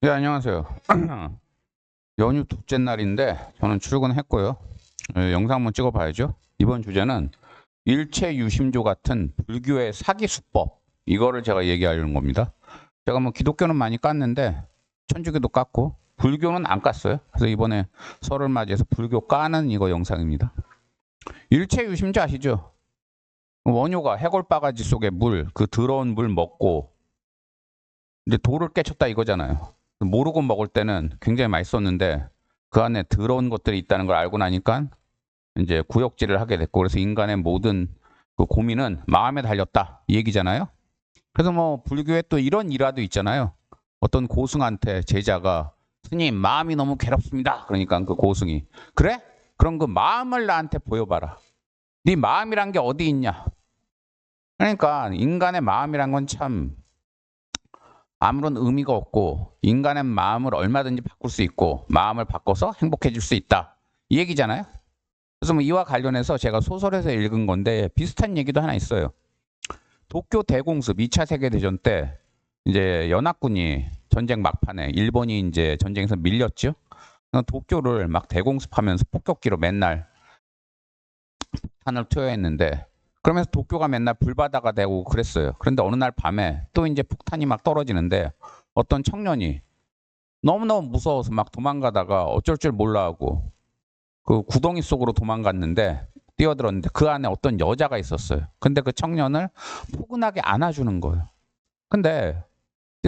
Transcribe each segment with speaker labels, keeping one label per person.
Speaker 1: 네, 안녕하세요. 연휴 둘째 날인데 저는 출근했고요. 영상 한번 찍어봐야죠. 이번 주제는 일체유심조 같은 불교의 사기 수법, 이거를 제가 얘기하려는 겁니다. 제가 뭐 기독교는 많이 깠는데 천주교도 깠고 불교는 안 깠어요. 그래서 이번에 설을 맞이해서 불교 까는 이거 영상입니다. 일체유심조 아시죠? 원효가 해골바가지 속에 물, 그 더러운 물 먹고 이제 돌을 깨쳤다 이거잖아요. 모르고 먹을 때는 굉장히 맛있었는데 그 안에 더러운 것들이 있다는 걸 알고 나니까 이제 구역질을 하게 됐고, 그래서 인간의 모든 그 고민은 마음에 달렸다 이 얘기잖아요. 그래서 뭐 불교에 또 이런 일화도 있잖아요. 어떤 고승한테 제자가 스님 마음이 너무 괴롭습니다. 그러니까 그 고승이 그래? 그럼 그 마음을 나한테 보여봐라. 네 마음이란 게 어디 있냐? 그러니까 인간의 마음이란 건참 아무런 의미가 없고 인간의 마음을 얼마든지 바꿀 수 있고 마음을 바꿔서 행복해질 수 있다 이 얘기잖아요. 그래서 뭐 이와 관련해서 제가 소설에서 읽은 건데 비슷한 얘기도 하나 있어요. 도쿄 대공습 2차 세계대전 때 이제 연합군이 전쟁 막판에 일본이 이제 전쟁에서 밀렸죠. 도쿄를 막 대공습하면서 폭격기로 맨날 폭탄을 투여했는데, 그러면서 도쿄가 맨날 불바다가 되고 그랬어요. 그런데 어느 날 밤에 또 이제 폭탄이 막 떨어지는데 어떤 청년이 너무너무 무서워서 막 도망가다가 어쩔 줄 몰라 하고 그 구덩이 속으로 도망갔는데, 뛰어들었는데 그 안에 어떤 여자가 있었어요. 근데 그 청년을 포근하게 안아주는 거예요. 근데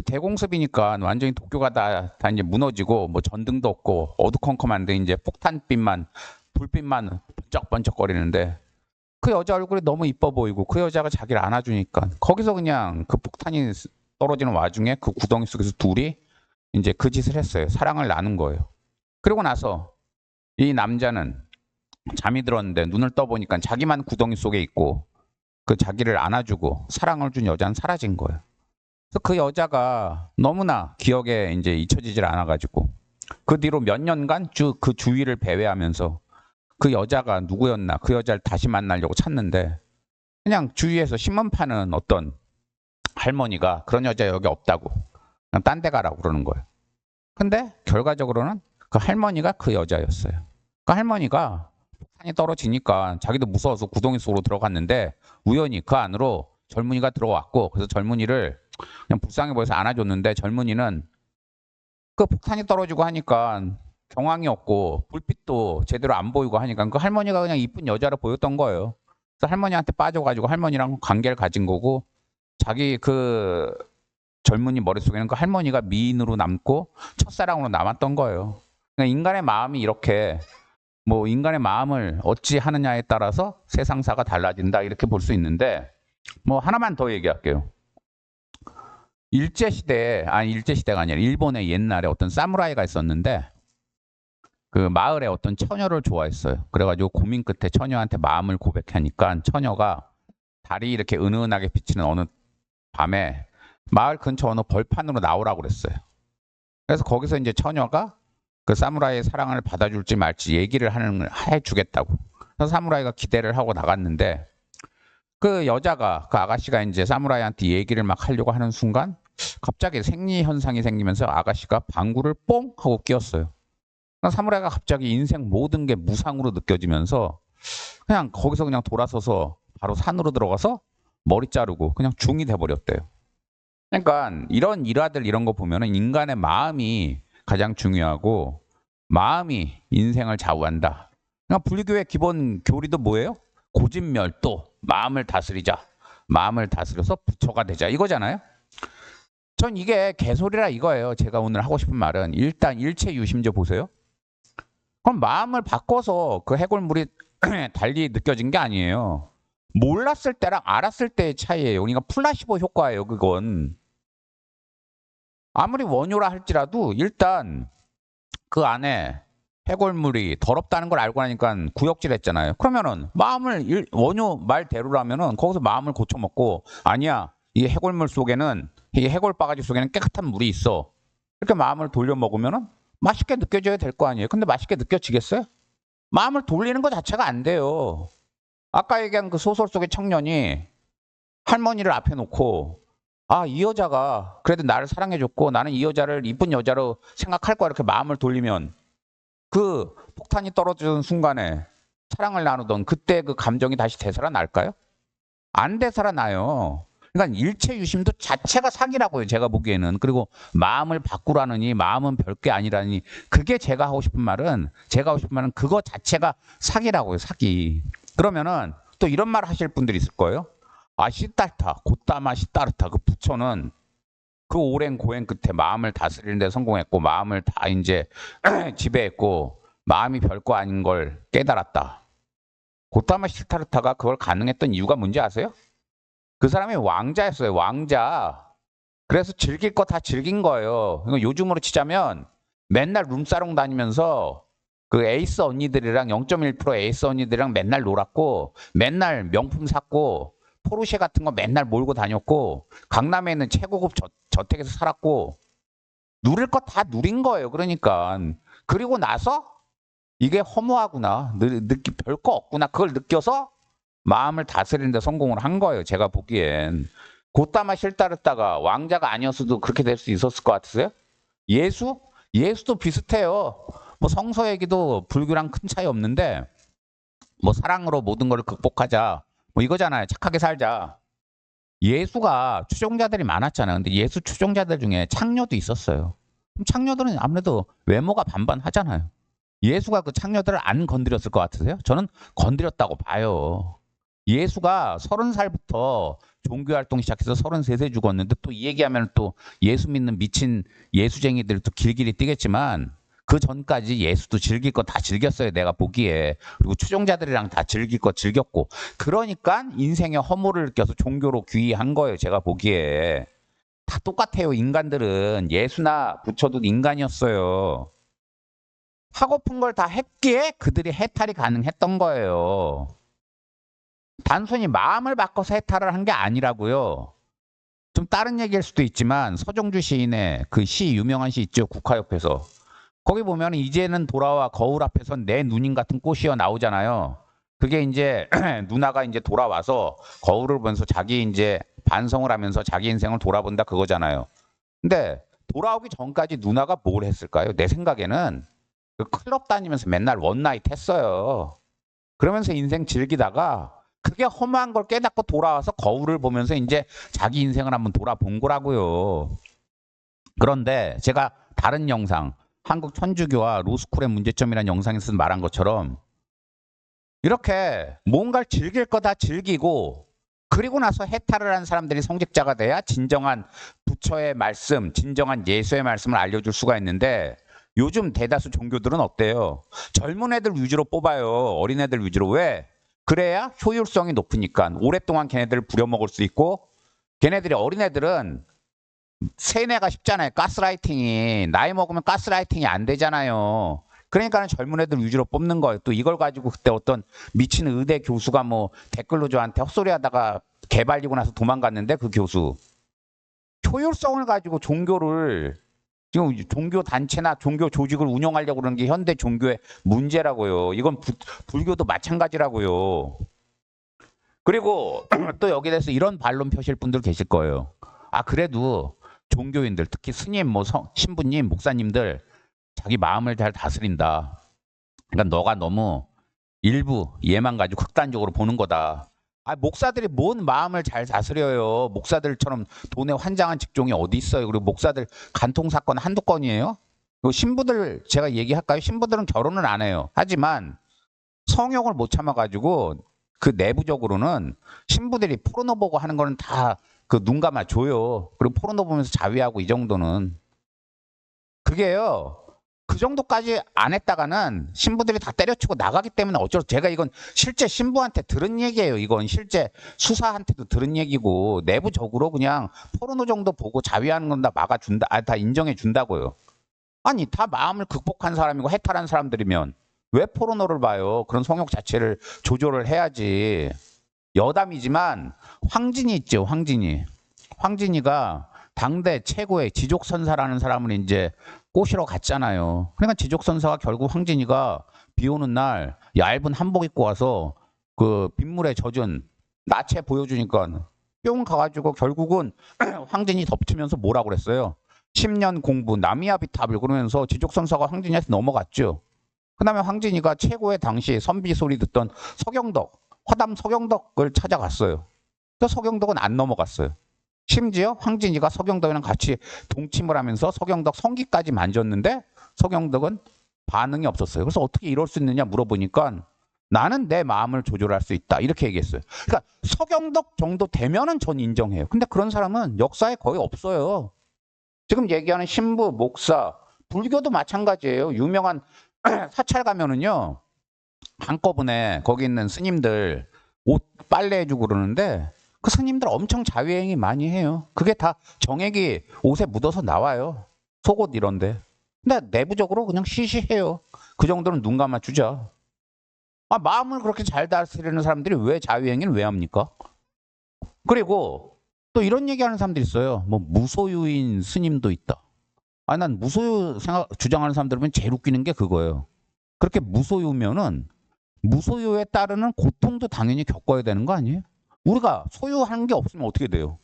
Speaker 1: 대공습이니까 완전히 도쿄가 다 이제 무너지고 뭐 전등도 없고 어두컴컴한데 이제 폭탄빛만, 불빛만 번쩍번쩍거리는데 그 여자 얼굴이 너무 이뻐 보이고 그 여자가 자기를 안아주니까 거기서 그냥 그 폭탄이 떨어지는 와중에 그 구덩이 속에서 둘이 이제 그 짓을 했어요. 사랑을 나눈 거예요. 그리고 나서 이 남자는 잠이 들었는데 눈을 떠보니까 자기만 구덩이 속에 있고 그 자기를 안아주고 사랑을 준 여자는 사라진 거예요. 그래서 그 여자가 너무나 기억에 이제 잊혀지질 않아가지고 그 뒤로 몇 년간 그 주위를 배회하면서 그 여자가 누구였나, 그 여자를 다시 만나려고 찾는데 그냥 주위에서 신문 파는 어떤 할머니가 그런 여자 여기 없다고 그냥 딴 데 가라고 그러는 거예요. 근데 결과적으로는 그 할머니가 그 여자였어요. 그 할머니가 폭탄이 떨어지니까 자기도 무서워서 구덩이 속으로 들어갔는데 우연히 그 안으로 젊은이가 들어왔고, 그래서 젊은이를 그냥 불쌍해 보여서 안아줬는데 젊은이는 그 폭탄이 떨어지고 하니까 경황이 없고 불빛도 제대로 안 보이고 하니까 그 할머니가 그냥 이쁜 여자로 보였던 거예요. 그래서 할머니한테 빠져가지고 할머니랑 관계를 가진 거고, 자기 그 젊은이 머릿속에는 그 할머니가 미인으로 남고 첫사랑으로 남았던 거예요. 그러니까 인간의 마음이 이렇게, 뭐 인간의 마음을 어찌 하느냐에 따라서 세상사가 달라진다 이렇게 볼 수 있는데, 뭐 하나만 더 얘기할게요. 일제시대가 아니라 일본의 옛날에 어떤 사무라이가 있었는데 그 마을에 어떤 처녀를 좋아했어요. 그래가지고 고민 끝에 처녀한테 마음을 고백하니까 처녀가 달이 이렇게 은은하게 비치는 어느 밤에 마을 근처 어느 벌판으로 나오라고 그랬어요. 그래서 거기서 이제 처녀가 그 사무라이의 사랑을 받아줄지 말지 얘기를 해주겠다고. 그래서 사무라이가 기대를 하고 나갔는데 그 여자가, 그 아가씨가 이제 사무라이한테 얘기를 막 하려고 하는 순간 갑자기 생리 현상이 생기면서 아가씨가 방구를 뽕 하고 끼었어요. 사무라이가 갑자기 인생 모든 게 무상으로 느껴지면서 그냥 거기서 그냥 돌아서서 바로 산으로 들어가서 머리 자르고 그냥 중이 돼버렸대요. 그러니까 이런 일화들 이런 거 보면은 인간의 마음이 가장 중요하고 마음이 인생을 좌우한다. 그러니까 불교의 기본 교리도 뭐예요? 고진멸도, 마음을 다스리자. 마음을 다스려서 부처가 되자 이거잖아요. 전 이게 개소리라 이거예요. 제가 오늘 하고 싶은 말은 일단 일체유심조 보세요. 그럼 마음을 바꿔서 그 해골물이 달리 느껴진 게 아니에요. 몰랐을 때랑 알았을 때의 차이예요. 그러니까 플라시보 효과예요, 그건. 아무리 원효라 할지라도 일단 그 안에 해골물이 더럽다는 걸 알고 나니까 구역질 했잖아요. 그러면은 마음을 원효 말대로라면은 거기서 마음을 고쳐먹고, 아니야, 이 해골물 속에는, 이 해골 바가지 속에는 깨끗한 물이 있어. 이렇게 마음을 돌려 먹으면은 맛있게 느껴져야 될 거 아니에요. 근데 맛있게 느껴지겠어요? 마음을 돌리는 것 자체가 안 돼요. 아까 얘기한 그 소설 속의 청년이 할머니를 앞에 놓고 아, 이 여자가 그래도 나를 사랑해줬고 나는 이 여자를 이쁜 여자로 생각할 거야 이렇게 마음을 돌리면 그 폭탄이 떨어지는 순간에 사랑을 나누던 그때 그 감정이 다시 되살아날까요? 안 되살아나요. 그러니까 일체 유심도 자체가 사기라고요. 제가 보기에는. 그리고 마음을 바꾸라느니 마음은 별게 아니라니 그게 제가 하고 싶은 말은 그거 자체가 사기라고요. 사기. 그러면은 또 이런 말 하실 분들이 있을 거예요. 아 시달타 곧다마 시다르타 그 부처는 그 오랜 고행 끝에 마음을 다스리는 데 성공했고 마음을 다 이제 지배했고 마음이 별거 아닌 걸 깨달았다. 곧다마 시타르타가 그걸 가능했던 이유가 뭔지 아세요? 그 사람이 왕자였어요. 왕자. 그래서 즐길 거 다 즐긴 거예요. 요즘으로 치자면 맨날 룸사롱 다니면서 그 에이스 언니들이랑 0.1% 에이스 언니들이랑 맨날 놀았고 맨날 명품 샀고 포르쉐 같은 거 맨날 몰고 다녔고 강남에 있는 최고급 저택에서 살았고 누릴 거 다 누린 거예요. 그러니까 그리고 나서 이게 허무하구나 별거 없구나 그걸 느껴서 마음을 다스리는 데 성공을 한 거예요. 제가 보기엔. 곧다마 실다르다가 왕자가 아니었어도 그렇게 될 수 있었을 것 같으세요? 예수? 예수도 비슷해요. 뭐 성서 얘기도 불교랑 큰 차이 없는데 뭐 사랑으로 모든 걸 극복하자. 뭐 이거잖아요. 착하게 살자. 예수가 추종자들이 많았잖아요. 근데 예수 추종자들 중에 창녀도 있었어요. 그럼 창녀들은 아무래도 외모가 반반하잖아요. 예수가 그 창녀들을 안 건드렸을 것 같으세요? 저는 건드렸다고 봐요. 예수가 30살부터 종교활동 시작해서 33세 죽었는데 또 이 얘기하면 또 예수 믿는 미친 예수쟁이들 또 길길이 뛰겠지만 그 전까지 예수도 즐길 거 다 즐겼어요. 내가 보기에. 그리고 추종자들이랑 다 즐길 거 즐겼고 그러니까 인생의 허물을 느껴서 종교로 귀의한 거예요. 제가 보기에. 다 똑같아요. 인간들은. 예수나 부처도 인간이었어요. 하고픈 걸 다 했기에 그들이 해탈이 가능했던 거예요. 단순히 마음을 바꿔서 해탈을 한 게 아니라고요. 좀 다른 얘기일 수도 있지만 서정주 시인의 그 시 유명한 시 있죠. 국화옆에서. 거기 보면 이제는 돌아와 거울 앞에서 내 누님 같은 꽃이여 나오잖아요. 그게 이제 누나가 이제 돌아와서 거울을 보면서 자기 이제 반성을 하면서 자기 인생을 돌아본다 그거잖아요. 근데 돌아오기 전까지 누나가 뭘 했을까요? 내 생각에는 그 클럽 다니면서 맨날 원나잇 했어요. 그러면서 인생 즐기다가 그게 허무한 걸 깨닫고 돌아와서 거울을 보면서 이제 자기 인생을 한번 돌아본 거라고요. 그런데 제가 다른 영상, 한국 천주교와 로스쿨의 문제점이라는 영상에서 말한 것처럼 이렇게 뭔가를 즐길 거 다 즐기고 그리고 나서 해탈을 한 사람들이 성직자가 돼야 진정한 부처의 말씀, 진정한 예수의 말씀을 알려줄 수가 있는데 요즘 대다수 종교들은 어때요? 젊은 애들 위주로 뽑아요. 어린 애들 위주로. 왜? 그래야 효율성이 높으니까 오랫동안 걔네들을 부려먹을 수 있고 걔네들이 어린 애들은 세뇌가 쉽잖아요. 가스라이팅이. 나이 먹으면 가스라이팅이 안 되잖아요. 그러니까 젊은 애들 위주로 뽑는 거예요. 또 이걸 가지고 그때 어떤 미친 의대 교수가 뭐 댓글로 저한테 헛소리 하다가 개발리고 나서 도망갔는데 그 교수. 효율성을 가지고 종교를 지금 종교 단체나 종교 조직을 운영하려고 그러는 게 현대 종교의 문제라고요. 이건 불교도 마찬가지라고요. 그리고 또 여기에 대해서 이런 반론 펴실 분들 계실 거예요. 아 그래도 종교인들 특히 스님, 뭐 신부님, 목사님들 자기 마음을 잘 다스린다. 그러니까 너가 너무 일부 얘만 가지고 극단적으로 보는 거다. 아 목사들이 뭔 마음을 잘 다스려요. 목사들처럼 돈에 환장한 직종이 어디 있어요. 그리고 목사들 간통 사건 한두 건이에요. 그리고 신부들 제가 얘기할까요? 신부들은 결혼을 안 해요. 하지만 성욕을 못 참아가지고 그 내부적으로는 신부들이 포르노 보고 하는 거는 다 그 눈 감아 줘요. 그리고 포르노 보면서 자위하고 이 정도는 그게요. 그 정도까지 안 했다가는 신부들이 다 때려치고 나가기 때문에 어쩔 제가 이건 실제 신부한테 들은 얘기예요. 이건 실제 수사한테도 들은 얘기고 내부적으로 그냥 포르노 정도 보고 자위하는 건 다 막아준다. 다 인정해 준다고요. 아니 다 마음을 극복한 사람이고 해탈한 사람들이면 왜 포르노를 봐요? 그런 성욕 자체를 조절을 해야지. 여담이지만 황진이 있죠. 황진이가 당대 최고의 지족선사라는 사람을 이제 꼬시러 갔잖아요. 그러니까 지족선사가 결국 황진이가 비 오는 날 얇은 한복 입고 와서 그 빗물에 젖은 나체 보여주니까 뿅 가가지고 결국은 황진이 덮치면서 뭐라고 그랬어요? 10년 공부 나미아비탑을 그러면서 지족선사가 황진이한테 넘어갔죠. 그 다음에 황진이가 최고의 당시 선비 소리 듣던 서경덕, 화담 서경덕을 찾아갔어요. 또 서경덕은 안 넘어갔어요. 심지어 황진이가 서경덕이랑 같이 동침을 하면서 서경덕 성기까지 만졌는데 서경덕은 반응이 없었어요. 그래서 어떻게 이럴 수 있느냐 물어보니까 나는 내 마음을 조절할 수 있다. 이렇게 얘기했어요. 그러니까 서경덕 정도 되면은 전 인정해요. 근데 그런 사람은 역사에 거의 없어요. 지금 얘기하는 신부, 목사, 불교도 마찬가지예요. 유명한 사찰 가면은요. 한꺼번에 거기 있는 스님들 옷 빨래해주고 그러는데 그 스님들 엄청 자유행위 많이 해요. 그게 다 정액이 옷에 묻어서 나와요. 속옷 이런데. 근데 내부적으로 그냥 시시해요. 그 정도는 눈 감아주자. 마음을 그렇게 잘 다스리는 사람들이 왜 자유행위를 왜 합니까? 그리고 또 이런 얘기하는 사람들이 있어요. 뭐 무소유인 스님도 있다. 난 무소유 주장하는 사람들 보면 제일 웃기는 게 그거예요. 그렇게 무소유면은 무소유에 따르는 고통도 당연히 겪어야 되는 거 아니에요? 우리가 소유하는 게 없으면 어떻게 돼요?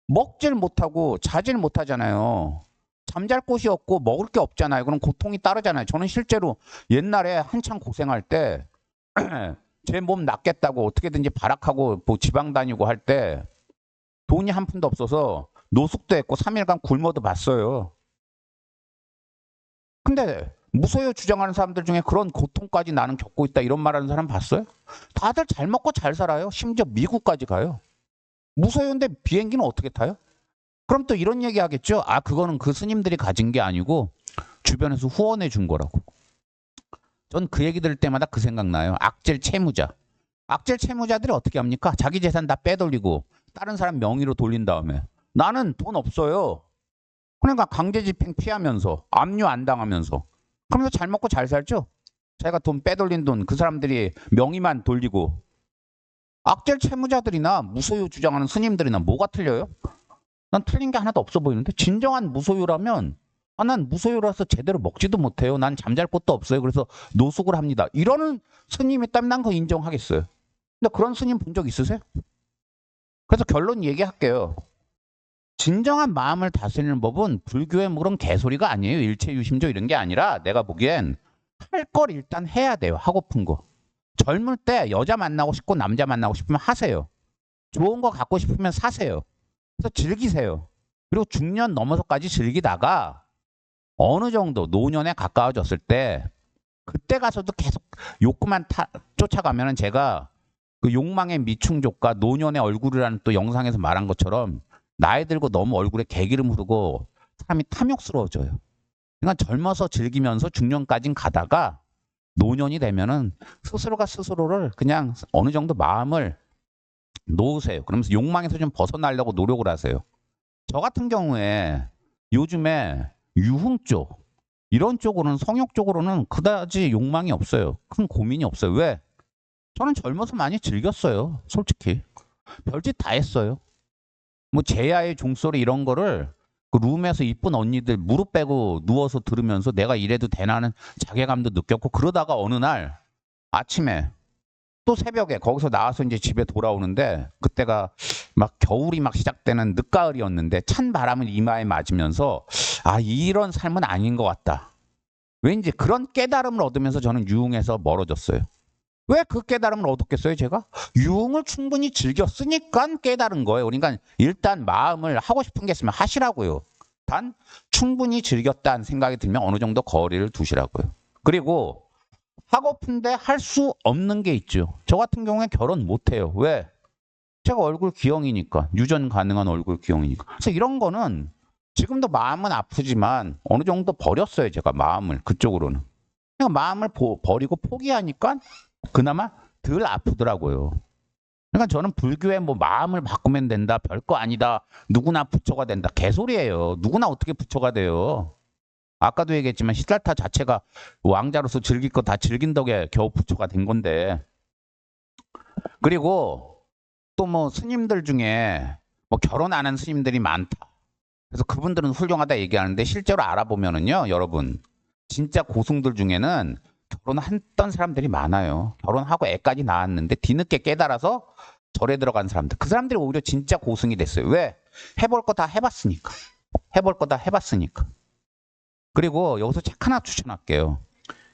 Speaker 1: 먹질 못하고 자질 못하잖아요. 잠잘 곳이 없고 먹을 게 없잖아요. 그럼 고통이 따르잖아요. 저는 실제로 옛날에 한창 고생할 때 제 몸 낫겠다고 어떻게든지 발악하고 뭐 지방 다니고 할 때 돈이 한 푼도 없어서 노숙도 했고 3일간 굶어도 봤어요. 근데 무소유 주장하는 사람들 중에 그런 고통까지 나는 겪고 있다 이런 말하는 사람 봤어요? 다들 잘 먹고 잘 살아요. 심지어 미국까지 가요. 무소유인데 비행기는 어떻게 타요? 그럼 또 이런 얘기 하겠죠. 그거는 그 스님들이 가진 게 아니고 주변에서 후원해 준 거라고. 전 그 얘기 들을 때마다 그 생각나요. 악질 채무자. 악질 채무자들이 어떻게 합니까? 자기 재산 다 빼돌리고 다른 사람 명의로 돌린 다음에 나는 돈 없어요. 그러니까 강제집행 피하면서 압류 안 당하면서 그러면서 잘 먹고 잘 살죠. 자기가 돈 빼돌린 돈 그 사람들이 명의만 돌리고. 악질 채무자들이나 무소유 주장하는 스님들이나 뭐가 틀려요? 난 틀린 게 하나도 없어 보이는데 진정한 무소유라면 난 무소유라서 제대로 먹지도 못해요. 난 잠잘 곳도 없어요. 그래서 노숙을 합니다. 이러는 스님이 있다면 난 그거 인정하겠어요. 근데 그런 스님 본 적 있으세요? 그래서 결론 얘기할게요. 진정한 마음을 다스리는 법은 불교의 뭐 그런 개소리가 아니에요. 일체유심조 이런 게 아니라 내가 보기엔 할 걸 일단 해야 돼요. 하고픈 거. 젊을 때 여자 만나고 싶고 남자 만나고 싶으면 하세요. 좋은 거 갖고 싶으면 사세요. 그래서 즐기세요. 그리고 중년 넘어서까지 즐기다가 어느 정도 노년에 가까워졌을 때 그때 가서도 계속 욕구만 쫓아가면은 제가 그 욕망의 미충족과 노년의 얼굴이라는 또 영상에서 말한 것처럼 나이 들고 너무 얼굴에 개기름 흐르고 사람이 탐욕스러워져요. 그러니까 젊어서 즐기면서 중년까지 가다가 노년이 되면은 스스로가 스스로를 그냥 어느 정도 마음을 놓으세요. 그러면서 욕망에서 좀 벗어나려고 노력을 하세요. 저 같은 경우에 요즘에 유흥 쪽 이런 쪽으로는 성욕 쪽으로는 그다지 욕망이 없어요. 큰 고민이 없어요. 왜? 저는 젊어서 많이 즐겼어요. 솔직히 별짓 다 했어요. 뭐 제야의 종소리 이런 거를 그 룸에서 이쁜 언니들 무릎 빼고 누워서 들으면서 내가 이래도 되나는 자괴감도 느꼈고 그러다가 어느 날 아침에 또 새벽에 거기서 나와서 이제 집에 돌아오는데 그때가 막 겨울이 막 시작되는 늦가을이었는데 찬 바람을 이마에 맞으면서 이런 삶은 아닌 것 같다. 왠지 그런 깨달음을 얻으면서 저는 유흥에서 멀어졌어요. 왜 그 깨달음을 얻었겠어요, 제가? 유흥을 충분히 즐겼으니까 깨달은 거예요. 그러니까 일단 마음을 하고 싶은 게 있으면 하시라고요. 단 충분히 즐겼다는 생각이 들면 어느 정도 거리를 두시라고요. 그리고 하고픈데 할 수 없는 게 있죠. 저 같은 경우에 결혼 못해요. 왜? 제가 얼굴 기형이니까. 유전 가능한 얼굴 기형이니까. 그래서 이런 거는 지금도 마음은 아프지만 어느 정도 버렸어요. 제가 마음을 그쪽으로는. 그냥 마음을 버리고 포기하니까 그나마 덜 아프더라고요. 그러니까 저는 불교에 뭐 마음을 바꾸면 된다. 별거 아니다. 누구나 부처가 된다. 개소리예요. 누구나 어떻게 부처가 돼요. 아까도 얘기했지만 시달타 자체가 왕자로서 즐길 거 다 즐긴 덕에 겨우 부처가 된 건데. 그리고 또 뭐 스님들 중에 뭐 결혼 안 한 스님들이 많다. 그래서 그분들은 훌륭하다 얘기하는데 실제로 알아보면은요, 여러분 진짜 고승들 중에는 결혼했던 사람들이 많아요. 결혼하고 애까지 낳았는데 뒤늦게 깨달아서 절에 들어간 사람들. 그 사람들이 오히려 진짜 고승이 됐어요. 왜? 해볼 거 다 해봤으니까. 해볼 거 다 해봤으니까. 그리고 여기서 책 하나 추천할게요.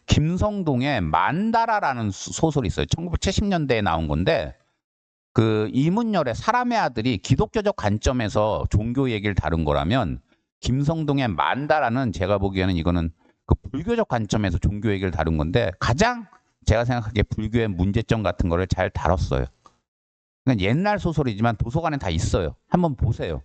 Speaker 1: 김성동의 만다라라는 소설이 있어요. 1970년대에 나온 건데 그 이문열의 사람의 아들이 기독교적 관점에서 종교 얘기를 다룬 거라면 김성동의 만다라는 제가 보기에는 이거는 그 불교적 관점에서 종교 얘기를 다룬 건데 가장 제가 생각하기에 불교의 문제점 같은 거를 잘 다뤘어요. 그러니까 옛날 소설이지만 도서관에 다 있어요. 한번 보세요.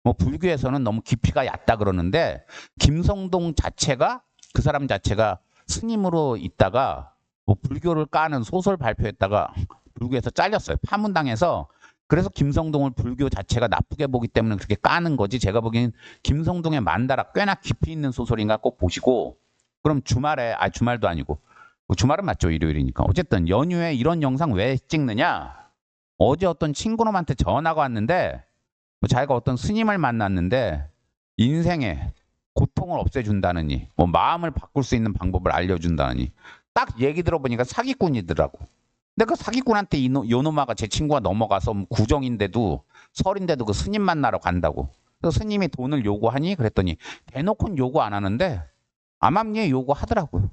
Speaker 1: 뭐 불교에서는 너무 깊이가 얕다 그러는데 김성동 자체가 그 사람 자체가 스님으로 있다가 뭐 불교를 까는 소설 발표했다가 불교에서 잘렸어요. 파문당해서. 그래서 김성동을 불교 자체가 나쁘게 보기 때문에 그렇게 까는 거지. 제가 보기엔 김성동의 만다라 꽤나 깊이 있는 소설인가 꼭 보시고 그럼 주말에 주말도 아니고 뭐 주말은 맞죠. 일요일이니까. 어쨌든 연휴에 이런 영상 왜 찍느냐. 어제 어떤 친구놈한테 전화가 왔는데 자기가 어떤 스님을 만났는데 인생에 고통을 없애준다느니 뭐 마음을 바꿀 수 있는 방법을 알려준다느니 딱 얘기 들어보니까 사기꾼이더라고. 근데 그 사기꾼한테 요놈아가 제 친구가 넘어가서 구정인데도 설인데도 그 스님 만나러 간다고. 그래서 스님이 돈을 요구하니 그랬더니 대놓고는 요구 안 하는데 암암리에 요구하더라고요.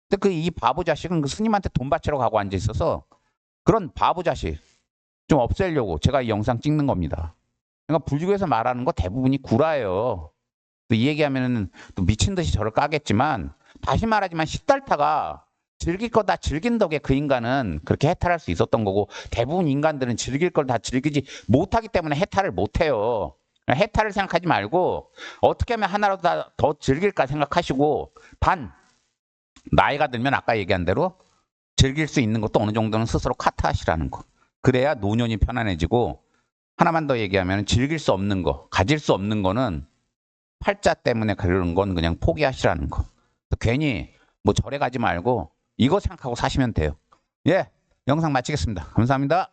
Speaker 1: 근데 그 이 바보 자식은 그 스님한테 돈 바치러 가고 앉아 있어서 그런 바보 자식 좀 없애려고 제가 이 영상 찍는 겁니다. 그러니까 불교에서 말하는 거 대부분이 구라예요. 또 이 얘기하면은 또 미친 듯이 저를 까겠지만 다시 말하지만 식달타가 즐길 거 다 즐긴 덕에 그 인간은 그렇게 해탈할 수 있었던 거고 대부분 인간들은 즐길 걸 다 즐기지 못하기 때문에 해탈을 못해요. 해탈을 생각하지 말고 어떻게 하면 하나라도 더 즐길까 생각하시고 단 나이가 들면 아까 얘기한 대로 즐길 수 있는 것도 어느 정도는 스스로 카트하시라는 거. 그래야 노년이 편안해지고 하나만 더 얘기하면 즐길 수 없는 거, 가질 수 없는 거는 팔자 때문에 그러는 건 그냥 포기하시라는 거. 괜히 뭐 절에 가지 말고 이거 생각하고 사시면 돼요. 예, 영상 마치겠습니다. 감사합니다.